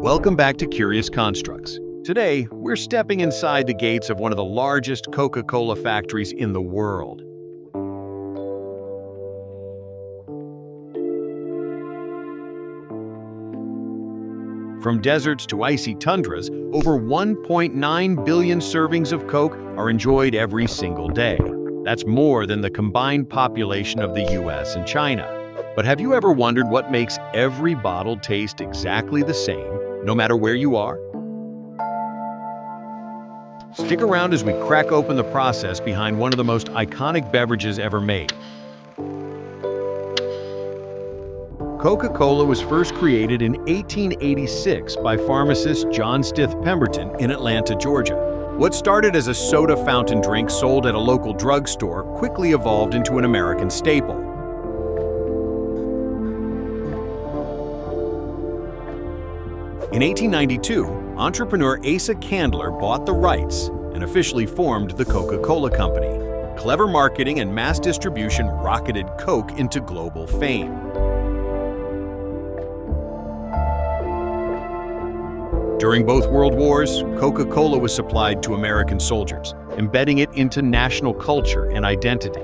Welcome back to Curious Constructs. Today, we're stepping inside the gates of one of the largest Coca-Cola factories in the world. From deserts to icy tundras, over 1.9 billion servings of Coke are enjoyed every single day. That's more than the combined population of the US and China. But have you ever wondered what makes every bottle taste exactly the same, no matter where you are? Stick around as we crack open the process behind one of the most iconic beverages ever made. Coca-Cola was first created in 1886 by pharmacist John Stith Pemberton in Atlanta, Georgia. What started as a soda fountain drink sold at a local drugstore quickly evolved into an American staple. In 1892, entrepreneur Asa Candler bought the rights and officially formed the Coca-Cola Company. Clever marketing and mass distribution rocketed Coke into global fame. During both World Wars, Coca-Cola was supplied to American soldiers, embedding it into national culture and identity.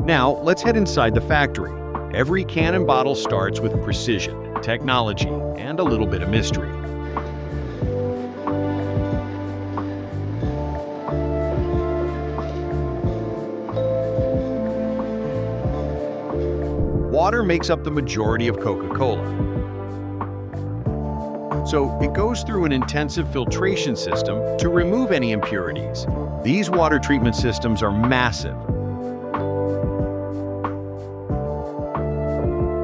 Now, let's head inside the factory. Every can and bottle starts with precision, technology, and a little bit of mystery. Water makes up the majority of Coca-Cola. So it goes through an intensive filtration system to remove any impurities. These water treatment systems are massive.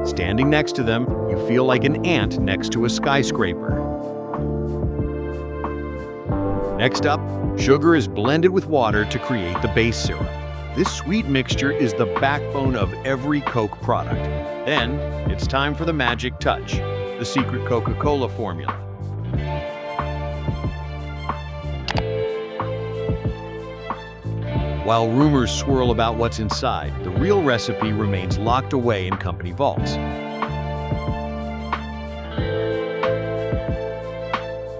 Standing next to them, you feel like an ant next to a skyscraper. Next up, sugar is blended with water to create the base syrup. This sweet mixture is the backbone of every Coke product. Then, it's time for the magic touch, the secret Coca-Cola formula. While rumors swirl about what's inside, the real recipe remains locked away in company vaults.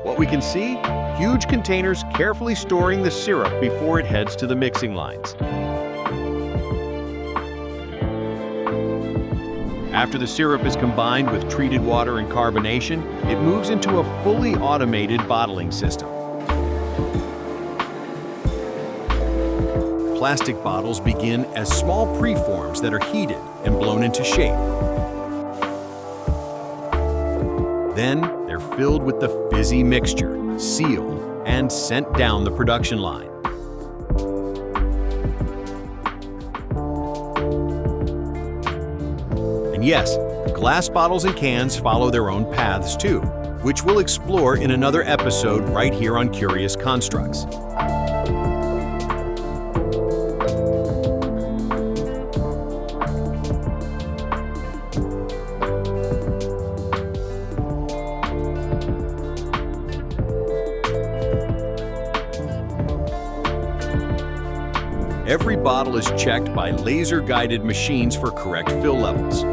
What we can see? Huge containers carefully storing the syrup before it heads to the mixing lines. After the syrup is combined with treated water and carbonation, it moves into a fully automated bottling system. Plastic bottles begin as small preforms that are heated and blown into shape. Then, they're filled with the fizzy mixture, sealed, and sent down the production line. And yes, glass bottles and cans follow their own paths too, which we'll explore in another episode right here on Curious Constructs. Every bottle is checked by laser-guided machines for correct fill levels.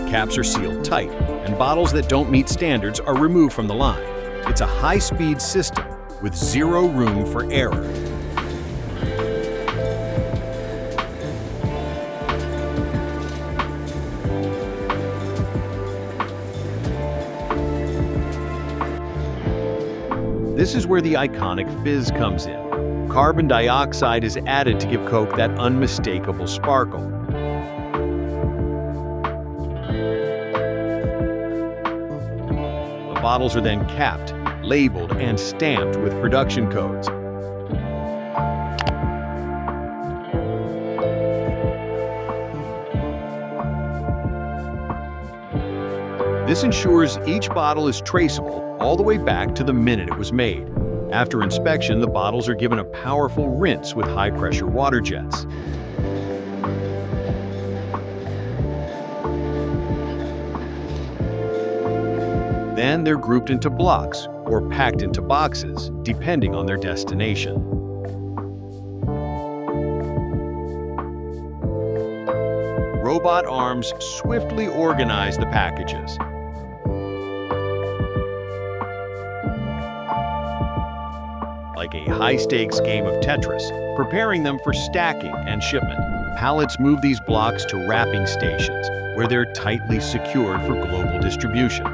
Caps are sealed tight, and bottles that don't meet standards are removed from the line. It's a high-speed system with zero room for error. This is where the iconic fizz comes in. Carbon dioxide is added to give Coke that unmistakable sparkle. Bottles are then capped, labeled, and stamped with production codes. This ensures each bottle is traceable all the way back to the minute it was made. After inspection, the bottles are given a powerful rinse with high-pressure water jets. Then they're grouped into blocks or packed into boxes, depending on their destination. Robot arms swiftly organize the packages. Like a high-stakes game of Tetris, preparing them for stacking and shipment. Pallets move these blocks to wrapping stations, where they're tightly secured for global distribution.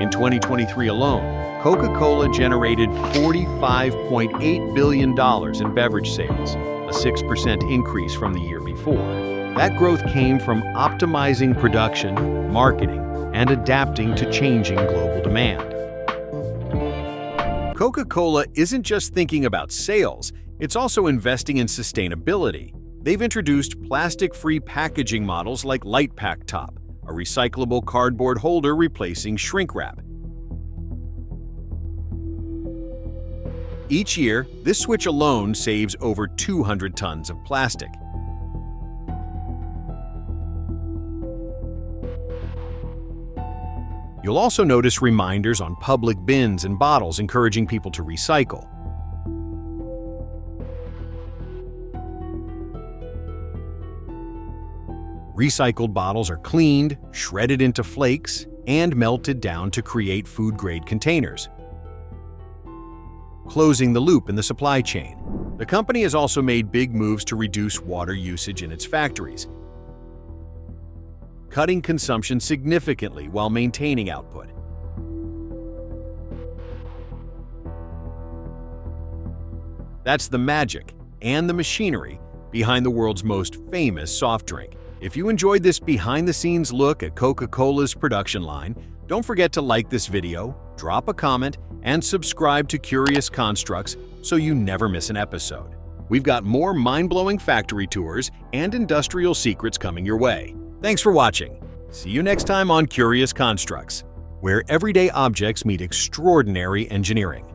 In 2023 alone, Coca-Cola generated $45.8 billion in beverage sales, a 6% increase from the year before. That growth came from optimizing production, marketing, and adapting to changing global demand. Coca-Cola isn't just thinking about sales, it's also investing in sustainability. They've introduced plastic-free packaging models like Light Pack Top, a recyclable cardboard holder replacing shrink wrap. Each year, this switch alone saves over 200 tons of plastic. You'll also notice reminders on public bins and bottles encouraging people to recycle. Recycled bottles are cleaned, shredded into flakes, and melted down to create food-grade containers, closing the loop in the supply chain. The company has also made big moves to reduce water usage in its factories, cutting consumption significantly while maintaining output. That's the magic and the machinery behind the world's most famous soft drink. If you enjoyed this behind-the-scenes look at Coca-Cola's production line, don't forget to like this video, drop a comment, and subscribe to Curious Constructs so you never miss an episode. We've got more mind-blowing factory tours and industrial secrets coming your way. Thanks for watching. See you next time on Curious Constructs, where everyday objects meet extraordinary engineering.